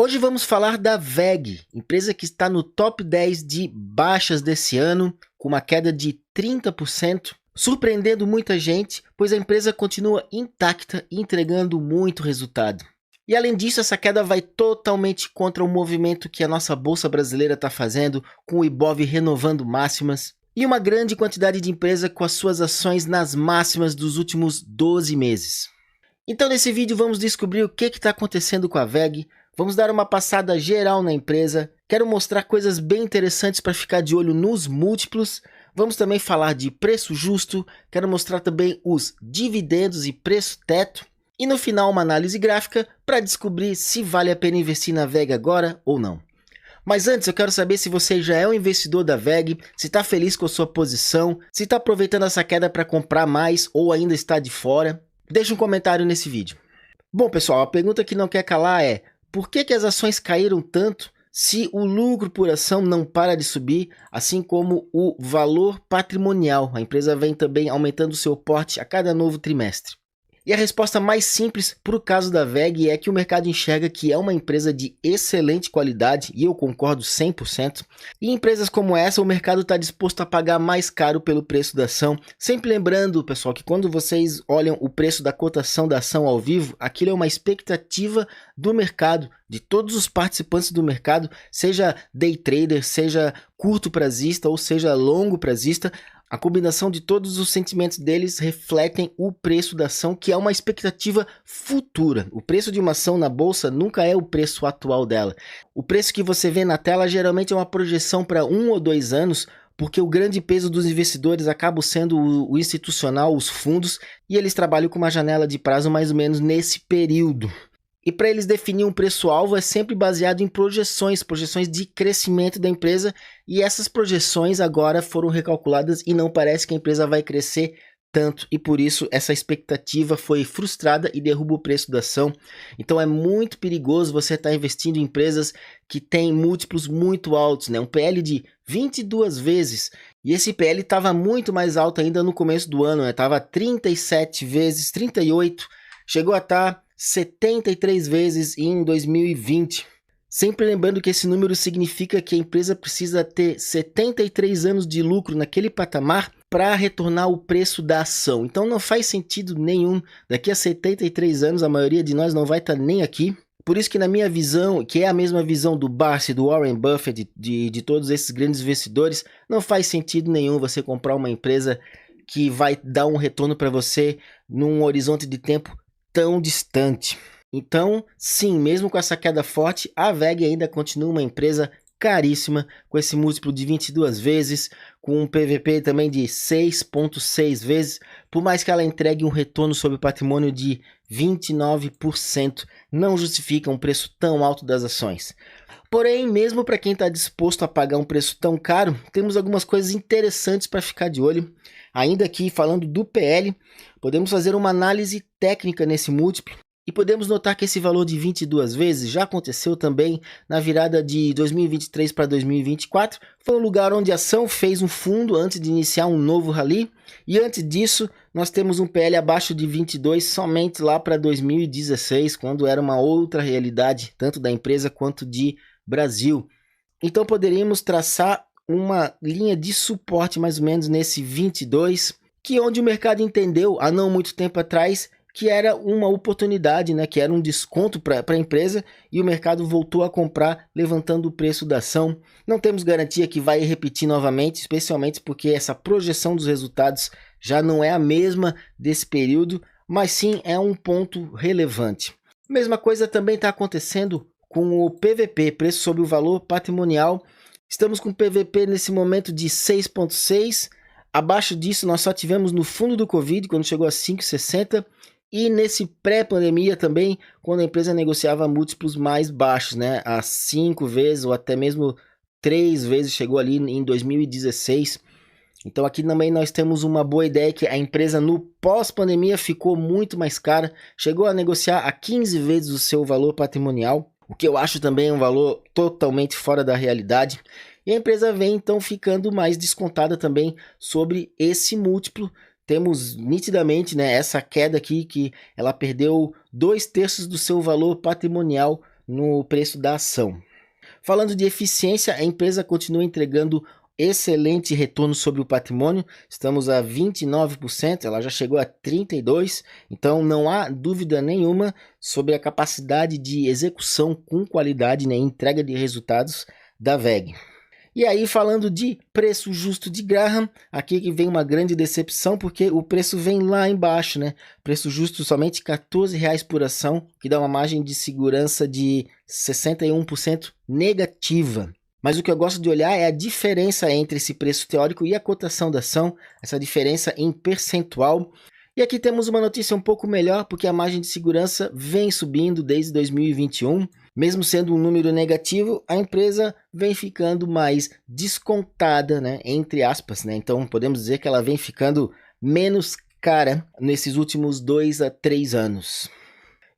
Hoje vamos falar da WEG, empresa que está no top 10 de baixas desse ano, com uma queda de 30%, surpreendendo muita gente, pois a empresa continua intacta e entregando muito resultado. E além disso, essa queda vai totalmente contra o movimento que a nossa bolsa brasileira está fazendo, com o Ibov renovando máximas, e uma grande quantidade de empresas com as suas ações nas máximas dos últimos 12 meses. Então nesse vídeo vamos descobrir o que está acontecendo com a WEG, vamos dar uma passada geral na empresa, quero mostrar coisas bem interessantes para ficar de olho nos múltiplos, vamos também falar de preço justo, quero mostrar também os dividendos e preço teto, e no final uma análise gráfica para descobrir se vale a pena investir na WEG agora ou não. Mas antes eu quero saber se você já é um investidor da WEG, se está feliz com a sua posição, se está aproveitando essa queda para comprar mais ou ainda está de fora. Deixe um comentário nesse vídeo. Bom pessoal, a pergunta que não quer calar é: por que as ações caíram tanto se o lucro por ação não para de subir, assim como o valor patrimonial? A empresa vem também aumentando seu porte a cada novo trimestre. E a resposta mais simples para o caso da WEG é que o mercado enxerga que é uma empresa de excelente qualidade, e eu concordo 100%. E empresas como essa, o mercado está disposto a pagar mais caro pelo preço da ação. Sempre lembrando, pessoal, que quando vocês olham o preço da cotação da ação ao vivo, aquilo é uma expectativa do mercado, de todos os participantes do mercado, seja day trader, seja curto prazista ou seja longo prazista. A combinação de todos os sentimentos deles refletem o preço da ação, que é uma expectativa futura. O preço de uma ação na bolsa nunca é o preço atual dela. O preço que você vê na tela geralmente é uma projeção para 1 ou 2 anos, porque o grande peso dos investidores acaba sendo o institucional, os fundos, e eles trabalham com uma janela de prazo mais ou menos nesse período. E para eles definir um preço-alvo é sempre baseado em projeções de crescimento da empresa, e essas projeções agora foram recalculadas e não parece que a empresa vai crescer tanto, e por isso essa expectativa foi frustrada e derruba o preço da ação. Então é muito perigoso você estar investindo em empresas que têm múltiplos muito altos, né? Um PL de 22 vezes, e esse PL estava muito mais alto ainda no começo do ano, estava 37 vezes, 38, chegou a estar 73 vezes em 2020. Sempre lembrando que esse número significa que a empresa precisa ter 73 anos de lucro naquele patamar para retornar o preço da ação. Então não faz sentido nenhum. Daqui a 73 anos a maioria de nós não vai estar nem aqui. Por isso que na minha visão, que é a mesma visão do Barsi, do Warren Buffett, de todos esses grandes investidores, não faz sentido nenhum você comprar uma empresa que vai dar um retorno para você num horizonte de tempo tão distante. Então, sim, mesmo com essa queda forte, a WEG ainda continua uma empresa caríssima, com esse múltiplo de 22 vezes, com um PVP também de 6,6 vezes, por mais que ela entregue um retorno sobre o patrimônio de 29%, não justifica um preço tão alto das ações. Porém, mesmo para quem está disposto a pagar um preço tão caro, temos algumas coisas interessantes para ficar de olho. Ainda aqui falando do PL, podemos fazer uma análise técnica nesse múltiplo e podemos notar que esse valor de 22 vezes já aconteceu também na virada de 2023 para 2024. Foi um lugar onde a ação fez um fundo antes de iniciar um novo rally, e antes disso nós temos um PL abaixo de 22 somente lá para 2016, quando era uma outra realidade, tanto da empresa quanto de Brasil. Então poderíamos traçar uma linha de suporte mais ou menos nesse 22, que é onde o mercado entendeu há não muito tempo atrás que era uma oportunidade, né, que era um desconto para a empresa, e o mercado voltou a comprar, levantando o preço da ação. Não temos garantia que vai repetir novamente, especialmente porque essa projeção dos resultados já não é a mesma desse período, mas sim é um ponto relevante. Mesma coisa também está acontecendo com o PVP, preço sobre o valor patrimonial. Estamos com PVP nesse momento de 6,6. Abaixo disso nós só tivemos no fundo do Covid, quando chegou a 5,60. E nesse pré-pandemia também, quando a empresa negociava múltiplos mais baixos, né? A 5 vezes ou até mesmo 3 vezes, chegou ali em 2016. Então aqui também nós temos uma boa ideia que a empresa no pós-pandemia ficou muito mais cara. Chegou a negociar a 15 vezes o seu valor patrimonial, o que eu acho também um valor totalmente fora da realidade. E a empresa vem então ficando mais descontada também sobre esse múltiplo. Temos nitidamente, né, essa queda aqui, que ela perdeu 2/3 do seu valor patrimonial no preço da ação. Falando de eficiência, a empresa continua entregando excelente retorno sobre o patrimônio, estamos a 29%, ela já chegou a 32%, então não há dúvida nenhuma sobre a capacidade de execução com qualidade, né, entrega de resultados da WEG. E aí, falando de preço justo de Graham, aqui que vem uma grande decepção, porque o preço vem lá embaixo, né? Preço justo somente R$ 14,00 por ação, que dá uma margem de segurança de 61% negativa. Mas o que eu gosto de olhar é a diferença entre esse preço teórico e a cotação da ação, essa diferença em percentual. E aqui temos uma notícia um pouco melhor, porque a margem de segurança vem subindo desde 2021. Mesmo sendo um número negativo, a empresa vem ficando mais descontada, né, entre aspas, né? Então podemos dizer que ela vem ficando menos cara nesses últimos 2 a 3 anos.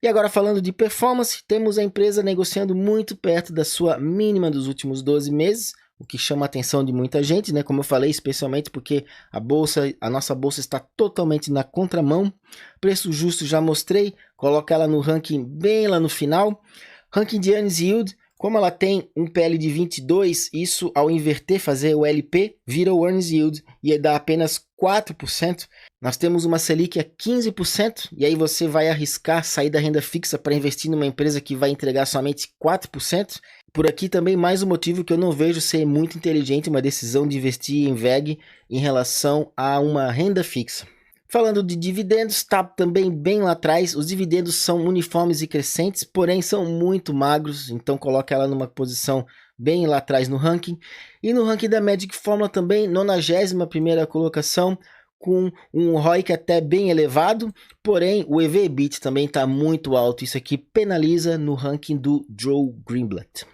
E agora, falando de performance, temos a empresa negociando muito perto da sua mínima dos últimos 12 meses, o que chama a atenção de muita gente, né? Como eu falei, especialmente porque a nossa bolsa está totalmente na contramão. Preço justo já mostrei, coloca ela no ranking bem lá no final. Ranking de Earnings Yield, como ela tem um PL de 22, isso ao inverter, fazer o LP, vira o Earnings Yield e dá apenas 4%. Nós temos uma Selic a 15%, e aí você vai arriscar sair da renda fixa para investir numa empresa que vai entregar somente 4%. Por aqui também mais um motivo que eu não vejo ser muito inteligente uma decisão de investir em WEG em relação a uma renda fixa. Falando de dividendos, está também bem lá atrás, os dividendos são uniformes e crescentes, porém são muito magros, então coloca ela numa posição bem lá atrás no ranking. E no ranking da Magic Fórmula também, 91ª colocação, com um ROIC até bem elevado, porém o EV/EBIT também está muito alto, isso aqui penaliza no ranking do Joe Greenblatt.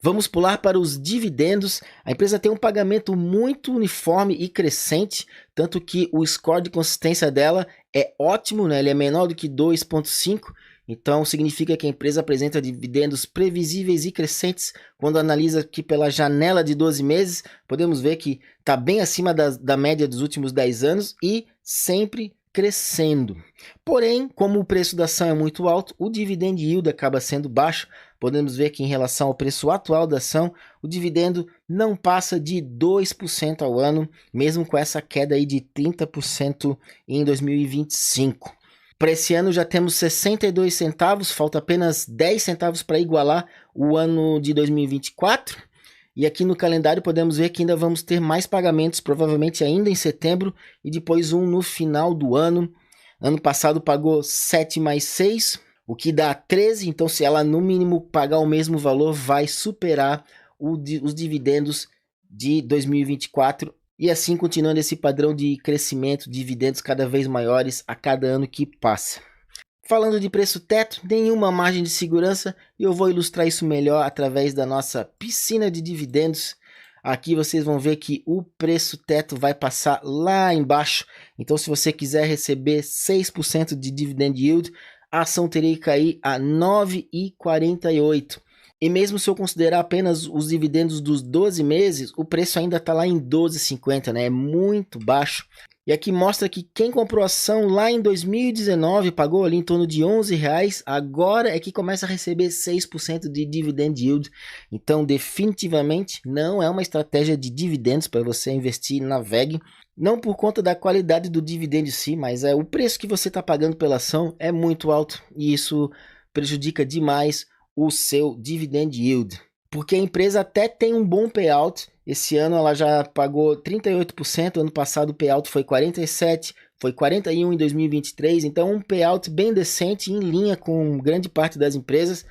Vamos pular para os dividendos. A empresa tem um pagamento muito uniforme e crescente, tanto que o score de consistência dela é ótimo, né? Ele é menor do que 2,5, então significa que a empresa apresenta dividendos previsíveis e crescentes. Quando analisa aqui pela janela de 12 meses, podemos ver que está bem acima da média dos últimos 10 anos e sempre crescendo. Porém, como o preço da ação é muito alto, o dividend yield acaba sendo baixo. Podemos ver que em relação ao preço atual da ação, o dividendo não passa de 2% ao ano, mesmo com essa queda aí de 30% em 2025. Para esse ano já temos 62 centavos, falta apenas 10 centavos para igualar o ano de 2024. E aqui no calendário podemos ver que ainda vamos ter mais pagamentos, provavelmente ainda em setembro, e depois um no final do ano. Ano passado pagou 7 mais 6, o que dá 13, então se ela no mínimo pagar o mesmo valor, vai superar os dividendos de 2024, e assim continuando esse padrão de crescimento, dividendos cada vez maiores a cada ano que passa. Falando de preço teto, nenhuma margem de segurança, e eu vou ilustrar isso melhor através da nossa piscina de dividendos. Aqui vocês vão ver que o preço teto vai passar lá embaixo, então se você quiser receber 6% de dividend yield, a ação teria que cair a 9,48. E mesmo se eu considerar apenas os dividendos dos 12 meses, o preço ainda está lá em 12,50, né? É muito baixo. E aqui mostra que quem comprou ação lá em 2019 pagou ali em torno de R$11, agora é que começa a receber 6% de dividend yield. Então definitivamente não é uma estratégia de dividendos para você investir na WEG. Não por conta da qualidade do dividendo em si, mas o preço que você está pagando pela ação é muito alto e isso prejudica demais o seu dividend yield. Porque a empresa até tem um bom payout. Esse ano ela já pagou 38%, ano passado o payout foi 47%, foi 41% em 2023, então um payout bem decente, em linha com grande parte das empresas,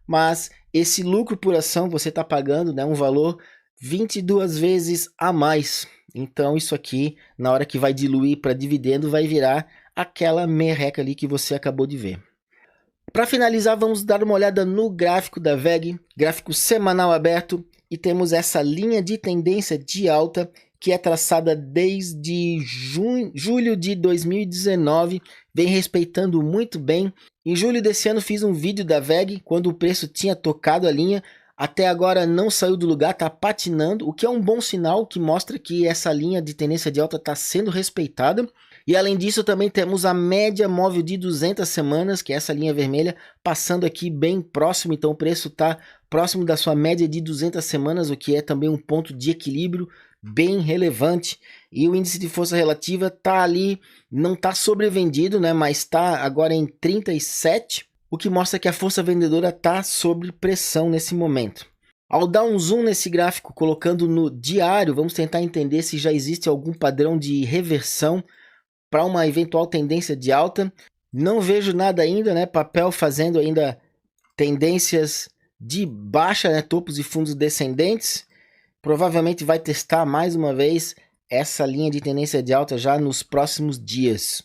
mas esse lucro por ação você está pagando, né, um valor 22 vezes a mais. Então isso aqui, na hora que vai diluir para dividendo, vai virar aquela merreca ali que você acabou de ver. Para finalizar, vamos dar uma olhada no gráfico da WEG, gráfico semanal aberto, e temos essa linha de tendência de alta que é traçada desde julho de 2019, vem respeitando muito bem. Em julho desse ano fiz um vídeo da WEG, quando o preço tinha tocado a linha, até agora não saiu do lugar, está patinando, o que é um bom sinal, que mostra que essa linha de tendência de alta está sendo respeitada. E além disso, também temos a média móvel de 200 semanas, que é essa linha vermelha, passando aqui bem próximo. Então o preço está próximo da sua média de 200 semanas, o que é também um ponto de equilíbrio bem relevante. E o índice de força relativa está ali, não está sobrevendido, né, mas está agora em 37, o que mostra que a força vendedora está sob pressão nesse momento. Ao dar um zoom nesse gráfico, colocando no diário, vamos tentar entender se já existe algum padrão de reversão para uma eventual tendência de alta. Não vejo nada ainda, né? Papel fazendo ainda tendências de baixa, né? Topos e fundos descendentes. Provavelmente vai testar mais uma vez essa linha de tendência de alta já nos próximos dias.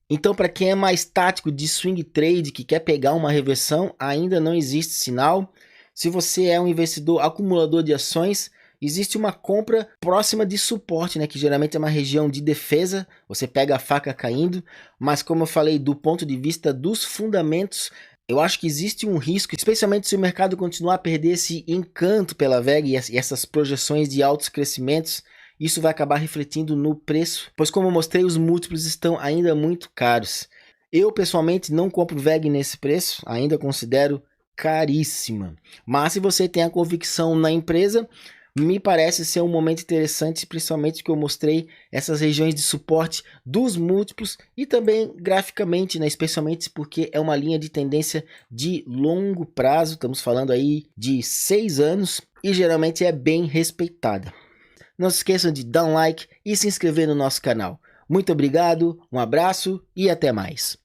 Então, para quem é mais tático de swing trade, que quer pegar uma reversão, ainda não existe sinal. Se você é um investidor acumulador de ações, existe uma compra próxima de suporte, né, que geralmente é uma região de defesa, você pega a faca caindo, mas como eu falei, do ponto de vista dos fundamentos, eu acho que existe um risco, especialmente se o mercado continuar a perder esse encanto pela VEG e essas projeções de altos crescimentos, isso vai acabar refletindo no preço, pois como eu mostrei, os múltiplos estão ainda muito caros. Eu pessoalmente não compro VEG nesse preço, ainda considero caríssima. Mas se você tem a convicção na empresa, me parece ser um momento interessante, principalmente que eu mostrei essas regiões de suporte dos múltiplos e também graficamente, né? Especialmente porque é uma linha de tendência de longo prazo, estamos falando aí de 6 anos e geralmente é bem respeitada. Não se esqueçam de dar um like e se inscrever no nosso canal. Muito obrigado, um abraço e até mais.